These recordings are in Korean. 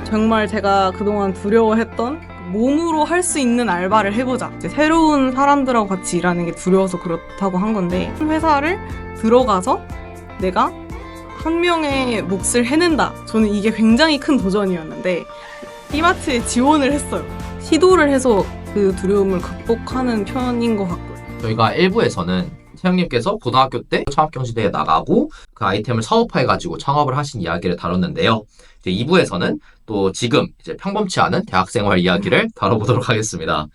정말 제가 그동안 두려워했던 몸으로 할 수 있는 알바를 해보자. 이제 새로운 사람들하고 같이 일하는 게 두려워서 그렇다고 한 건데, 회사를 들어가서 내가 한 명의 몫을 해낸다. 저는 이게 굉장히 큰 도전이었는데 B마트에 지원을 했어요. 시도를 해서 그 두려움을 극복하는 편인 것 같고요. 저희가 1부에서는 태영님께서 고등학교 때 창업경시대에 나가고 그 아이템을 사업화해가지고 창업을 하신 이야기를 다뤘는데요. 이제 2부에서는 또 지금 이제 평범치 않은 대학생활 이야기를 다뤄보도록 하겠습니다.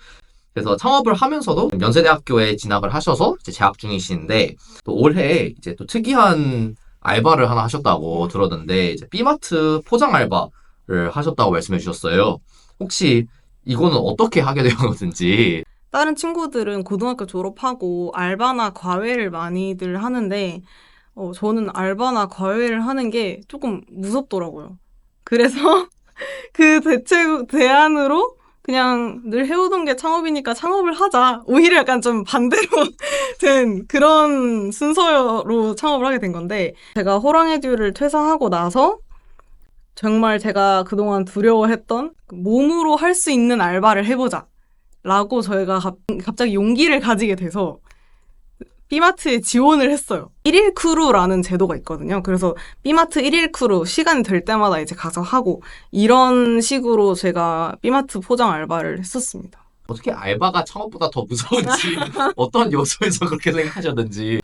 그래서 창업을 하면서도 연세대학교에 진학을 하셔서 이제 재학 중이신데 또 올해 이제 또 특이한 알바를 하나 하셨다고 들었는데 이제 B마트 포장 알바를 하셨다고 말씀해 주셨어요. 혹시 이거는 어떻게 하게 된 건지. 다른 친구들은 고등학교 졸업하고 알바나 과외를 많이들 하는데 저는 알바나 과외를 하는 게 조금 무섭더라고요. 그래서 그 대안으로 그냥 늘 해오던 게 창업이니까 창업을 하자. 오히려 약간 좀 반대로 된 그런 순서로 창업을 하게 된 건데, 제가 호랑이듀를 퇴사하고 나서 정말 제가 그동안 두려워했던 몸으로 할 수 있는 알바를 해보자 라고 저희가 갑자기 용기를 가지게 돼서 B마트에 지원을 했어요. 1일 크루라는 제도가 있거든요. 그래서 B마트 1일 크루 시간이 될 때마다 이제 가서 하고, 이런 식으로 제가 B마트 포장 알바를 했었습니다. 어떻게 알바가 창업보다 더 무서운지 어떤 요소에서 그렇게 생각하셨는지.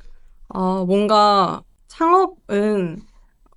뭔가 창업은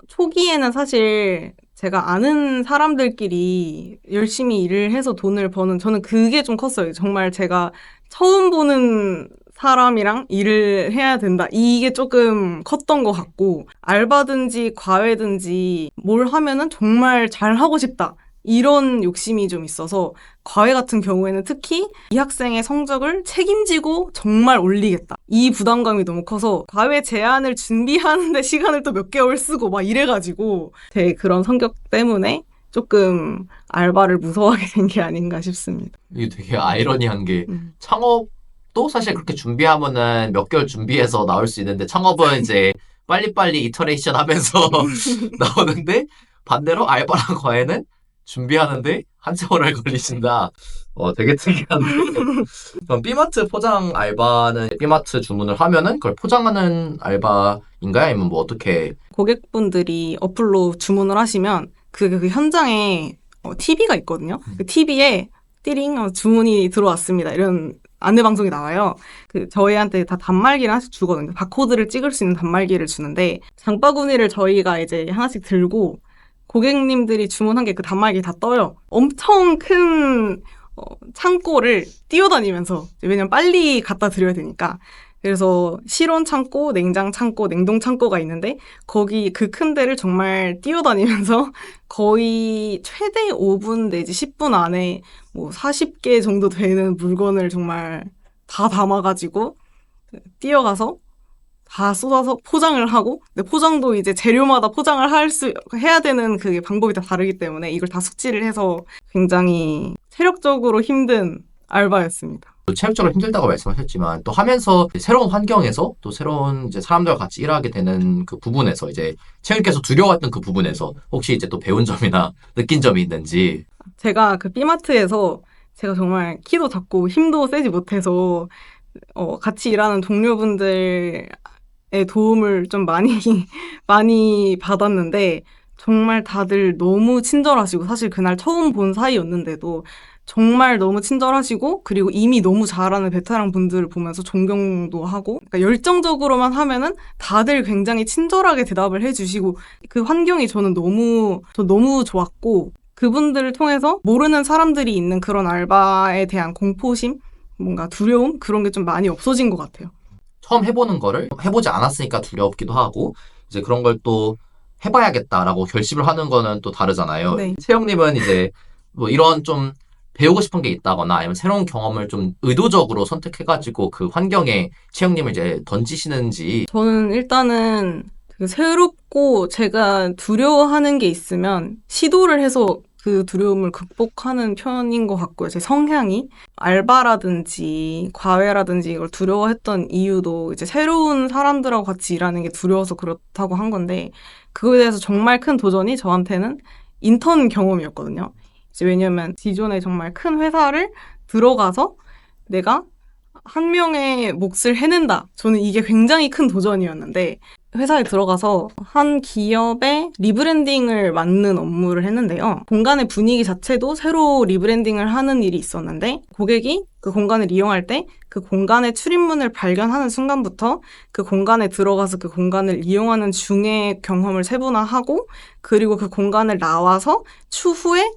초기에는 사실 제가 아는 사람들끼리 열심히 일을 해서 돈을 버는, 저는 그게 좀 컸어요. 정말 제가 처음 보는 사람이랑 일을 해야 된다. 이게 조금 컸던 것 같고, 알바든지 과외든지 뭘 하면은 정말 잘하고 싶다. 이런 욕심이 좀 있어서 과외 같은 경우에는 특히 이 학생의 성적을 책임지고 정말 올리겠다. 이 부담감이 너무 커서 과외 제안을 준비하는데 시간을 또 몇 개월 쓰고 막 이래가지고 제 그런 성격 때문에 조금 알바를 무서워하게 된 게 아닌가 싶습니다. 이게 되게 아이러니한 게 창업도 사실 그렇게 준비하면은 몇 개월 준비해서 나올 수 있는데 창업은 이제 빨리빨리 이터레이션 하면서 나오는데 반대로 알바랑 과외는 준비하는데 한 세월을 걸리신다. 되게 특이한데. 그럼 B마트 포장 알바는 B마트 주문을 하면은 그걸 포장하는 알바인가요? 아니면 뭐 어떻게? 고객분들이 어플로 주문을 하시면 그 현장에 TV가 있거든요. 그 TV에 띠링 주문이 들어왔습니다. 이런 안내 방송이 나와요. 저희한테 다 단말기를 하나씩 주거든요. 바코드를 찍을 수 있는 단말기를 주는데, 장바구니를 저희가 이제 하나씩 들고 고객님들이 주문한 게 그 단말기에 다 떠요. 엄청 큰 창고를 뛰어다니면서, 왜냐면 빨리 갖다 드려야 되니까. 그래서 실온 창고, 냉장 창고, 냉동 창고가 있는데 거기 그 큰 데를 정말 뛰어다니면서 거의 최대 5분 내지 10분 안에 뭐 40개 정도 되는 물건을 정말 다 담아가지고 뛰어가서 다 쏟아서 포장을 하고, 근데 포장도 이제 재료마다 포장을 해야 되는 그게 방법이 다 다르기 때문에 이걸 다 숙지를 해서 굉장히 체력적으로 힘든 알바였습니다. 체력적으로 힘들다고 말씀하셨지만 또 하면서 새로운 환경에서 또 새로운 이제 사람들과 같이 일하게 되는 그 부분에서 이제 채영님께서 두려워했던 그 부분에서 혹시 이제 또 배운 점이나 느낀 점이 있는지. 제가 그 B마트에서 제가 정말 키도 작고 힘도 세지 못해서 같이 일하는 동료분들의 도움을 좀 많이 받았는데, 정말 다들 너무 친절하시고, 사실 그날 처음 본 사이였는데도 정말 너무 친절하시고, 그리고 이미 너무 잘하는 베테랑 분들을 보면서 존경도 하고, 그러니까 열정적으로만 하면은 다들 굉장히 친절하게 대답을 해주시고, 그 환경이 저는 너무 좋았고, 그분들을 통해서 모르는 사람들이 있는 그런 알바에 대한 공포심, 뭔가 두려움, 그런 게 좀 많이 없어진 것 같아요. 처음 해보는 거를 해보지 않았으니까 두렵기도 하고 이제 그런 걸 또 해봐야겠다라고 결심을 하는 거는 또 다르잖아요. 네. 채영님은 이제 뭐 이런 좀 배우고 싶은 게 있다거나 아니면 새로운 경험을 좀 의도적으로 선택해가지고 그 환경에 채영님을 이제 던지시는지. 저는 일단은 되게 새롭고 제가 두려워하는 게 있으면 시도를 해서 그 두려움을 극복하는 편인 것 같고요. 제 성향이 알바라든지 과외라든지 이걸 두려워했던 이유도 이제 새로운 사람들하고 같이 일하는 게 두려워서 그렇다고 한 건데, 그거에 대해서 정말 큰 도전이 저한테는 인턴 경험이었거든요. 이제 왜냐면 기존에 정말 큰 회사를 들어가서 내가 한 명의 몫을 해낸다. 저는 이게 굉장히 큰 도전이었는데 회사에 들어가서 한 기업의 리브랜딩을 맡는 업무를 했는데요. 공간의 분위기 자체도 새로 리브랜딩을 하는 일이 있었는데 고객이 그 공간을 이용할 때 그 공간의 출입문을 발견하는 순간부터 그 공간에 들어가서 그 공간을 이용하는 중의 경험을 세분화하고 그리고 그 공간을 나와서 추후에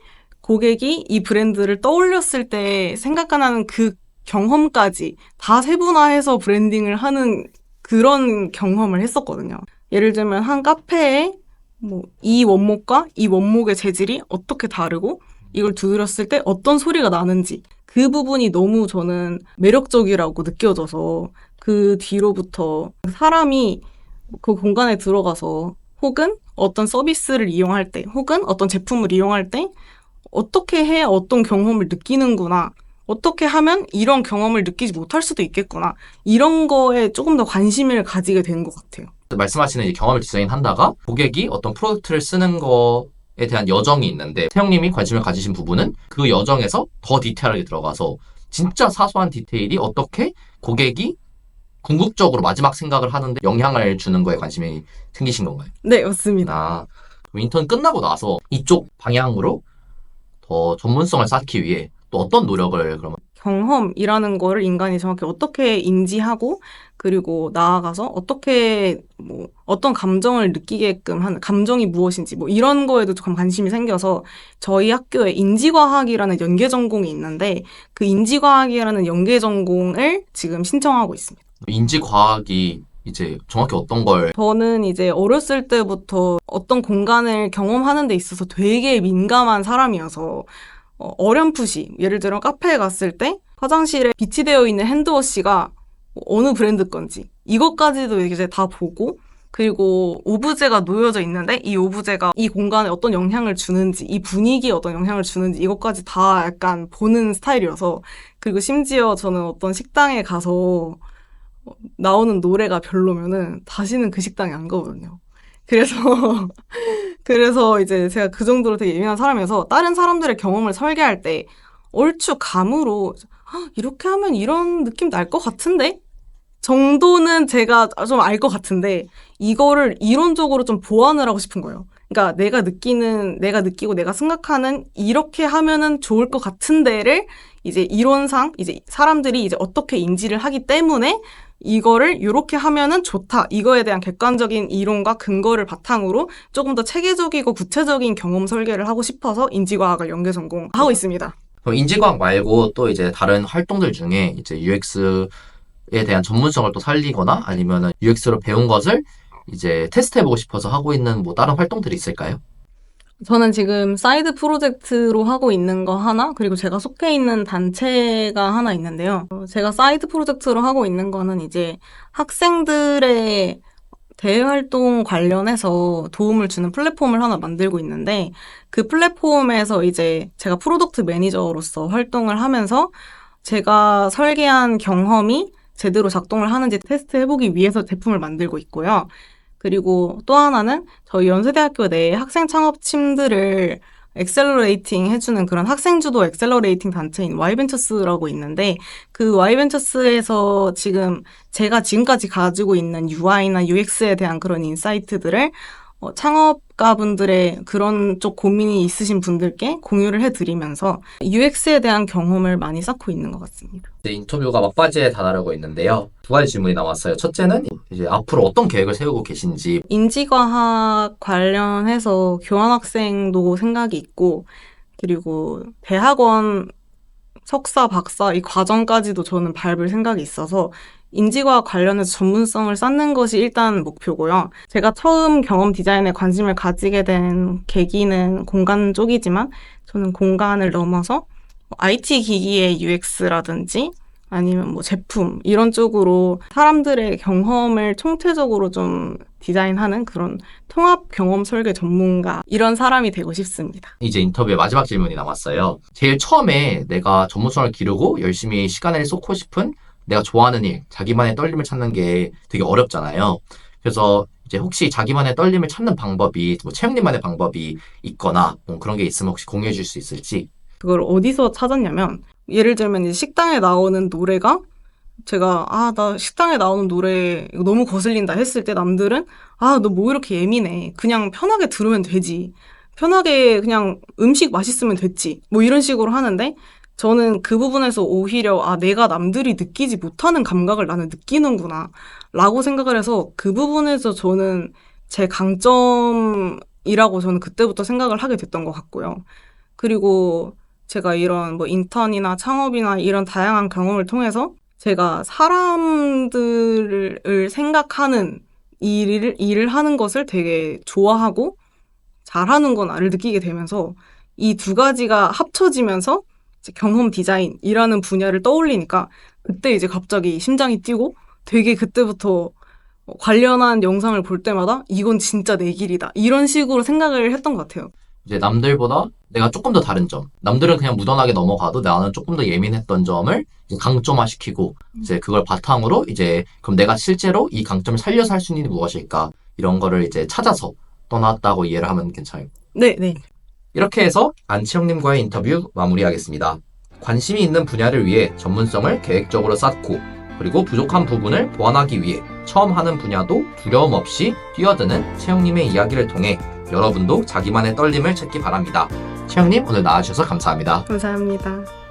고객이 이 브랜드를 떠올렸을 때 생각나는 그 경험까지 다 세분화해서 브랜딩을 하는 그런 경험을 했었거든요. 예를 들면 한 카페에 뭐 이 원목과 이 원목의 재질이 어떻게 다르고 이걸 두드렸을 때 어떤 소리가 나는지 그 부분이 너무 저는 매력적이라고 느껴져서 그 뒤로부터 사람이 그 공간에 들어가서 혹은 어떤 서비스를 이용할 때 혹은 어떤 제품을 이용할 때 어떻게 해야 어떤 경험을 느끼는구나. 어떻게 하면 이런 경험을 느끼지 못할 수도 있겠구나. 이런 거에 조금 더 관심을 가지게 된 것 같아요. 말씀하시는 이제 경험을 디자인한다가 고객이 어떤 프로덕트를 쓰는 거에 대한 여정이 있는데 태영님이 관심을 가지신 부분은 그 여정에서 더 디테일하게 들어가서 진짜 사소한 디테일이 어떻게 고객이 궁극적으로 마지막 생각을 하는데 영향을 주는 거에 관심이 생기신 건가요? 네, 맞습니다. 그럼 인턴 끝나고 나서 이쪽 방향으로 더 전문성을 쌓기 위해 또 어떤 노력을 그러면 경험이라는 거를 인간이 정확히 어떻게 인지하고 그리고 나아가서 어떻게 뭐 어떤 감정을 느끼게끔 하는 감정이 무엇인지 뭐 이런 거에도 좀 관심이 생겨서 저희 학교에 인지과학이라는 연계 전공이 있는데 그 인지과학이라는 연계 전공을 지금 신청하고 있습니다. 인지과학이 이제 정확히 어떤 걸 저는 이제 어렸을 때부터 어떤 공간을 경험하는 데 있어서 되게 민감한 사람이어서 어렴풋이 예를 들어 카페에 갔을 때 화장실에 비치되어 있는 핸드워시가 어느 브랜드 건지 이것까지도 이제 다 보고 그리고 오브제가 놓여져 있는데 이 오브제가 이 공간에 어떤 영향을 주는지 이 분위기에 어떤 영향을 주는지 이것까지 다 약간 보는 스타일이어서 그리고 심지어 저는 어떤 식당에 가서 나오는 노래가 별로면은 다시는 그 식당에 안 가거든요. 그래서 그래서 이제 제가 그 정도로 되게 예민한 사람이어서 다른 사람들의 경험을 설계할 때 얼추 감으로 이렇게 하면 이런 느낌 날 것 같은데? 정도는 제가 좀 알 것 같은데 이거를 이론적으로 좀 보완을 하고 싶은 거예요. 그러니까 내가 느끼고 내가 생각하는 이렇게 하면은 좋을 것 같은데를 이제 이론상 이제 사람들이 이제 어떻게 인지를 하기 때문에 이거를 이렇게 하면은 좋다. 이거에 대한 객관적인 이론과 근거를 바탕으로 조금 더 체계적이고 구체적인 경험 설계를 하고 싶어서 인지과학을 연계 전공하고 있습니다. 그럼 인지과학 말고 또 이제 다른 활동들 중에 이제 UX에 대한 전문성을 또 살리거나 아니면은 UX로 배운 것을 이제 테스트해보고 싶어서 하고 있는 뭐 다른 활동들이 있을까요? 저는 지금 사이드 프로젝트로 하고 있는 거 하나, 그리고 제가 속해 있는 단체가 하나 있는데요. 제가 사이드 프로젝트로 하고 있는 거는 이제 학생들의 대외활동 관련해서 도움을 주는 플랫폼을 하나 만들고 있는데 그 플랫폼에서 이제 제가 프로덕트 매니저로서 활동을 하면서 제가 설계한 경험이 제대로 작동을 하는지 테스트해보기 위해서 제품을 만들고 있고요. 그리고 또 하나는 저희 연세대학교 내에 학생 창업팀들을 엑셀러레이팅 해주는 그런 학생주도 엑셀러레이팅 단체인 Y벤처스라고 있는데 그 Y벤처스에서 지금 제가 지금까지 가지고 있는 UI나 UX에 대한 그런 인사이트들을 창업가분들의 그런 쪽 고민이 있으신 분들께 공유를 해드리면서 UX에 대한 경험을 많이 쌓고 있는 것 같습니다. 이제 인터뷰가 막바지에 다다르고 있는데요. 두 가지 질문이 남았어요. 첫째는 이제 앞으로 어떤 계획을 세우고 계신지. 인지과학 관련해서 교환학생도 생각이 있고 그리고 대학원 석사, 박사 이 과정까지도 저는 밟을 생각이 있어서 인지과학 관련해서 전문성을 쌓는 것이 일단 목표고요. 제가 처음 경험 디자인에 관심을 가지게 된 계기는 공간 쪽이지만 저는 공간을 넘어서 IT 기기의 UX라든지 아니면 뭐 제품 이런 쪽으로 사람들의 경험을 총체적으로 좀 디자인하는 그런 통합 경험 설계 전문가 이런 사람이 되고 싶습니다. 이제 인터뷰의 마지막 질문이 남았어요. 제일 처음에 내가 전문성을 기르고 열심히 시간을 쏟고 싶은 내가 좋아하는 일, 자기만의 떨림을 찾는 게 되게 어렵잖아요. 그래서 이제 혹시 자기만의 떨림을 찾는 방법이 뭐 채영님만의 방법이 있거나 뭐 그런 게 있으면 혹시 공유해 줄 수 있을지. 그걸 어디서 찾았냐면 예를 들면 이제 식당에 나오는 노래가 제가 나 식당에 나오는 노래 이거 너무 거슬린다 했을 때 남들은 너 뭐 이렇게 예민해. 그냥 편하게 들으면 되지. 편하게 그냥 음식 맛있으면 됐지. 뭐 이런 식으로 하는데 저는 그 부분에서 오히려 내가 남들이 느끼지 못하는 감각을 나는 느끼는구나 라고 생각을 해서 그 부분에서 저는 제 강점이라고 저는 그때부터 생각을 하게 됐던 것 같고요. 그리고 제가 이런 뭐 인턴이나 창업이나 이런 다양한 경험을 통해서 제가 사람들을 생각하는 일을 하는 것을 되게 좋아하고 잘하는구나를 느끼게 되면서 이 두 가지가 합쳐지면서 이제 경험 디자인이라는 분야를 떠올리니까 그때 이제 갑자기 심장이 뛰고 되게 그때부터 관련한 영상을 볼 때마다 이건 진짜 내 길이다. 이런 식으로 생각을 했던 것 같아요. 이제 남들보다 내가 조금 더 다른 점. 남들은 그냥 무던하게 넘어가도 나는 조금 더 예민했던 점을 이제 강점화시키고 이제 그걸 바탕으로 이제 그럼 내가 실제로 이 강점을 살려서 할 수 있는 게 무엇일까? 이런 거를 이제 찾아서 떠났다고 이해를 하면 괜찮아요. 네, 네. 이렇게 해서 안치영님과의 인터뷰 마무리하겠습니다. 관심이 있는 분야를 위해 전문성을 계획적으로 쌓고 그리고 부족한 부분을 보완하기 위해 처음 하는 분야도 두려움 없이 뛰어드는 채영님의 이야기를 통해 여러분도 자기만의 떨림을 찾기 바랍니다. 채영님 오늘 나와주셔서 감사합니다. 감사합니다.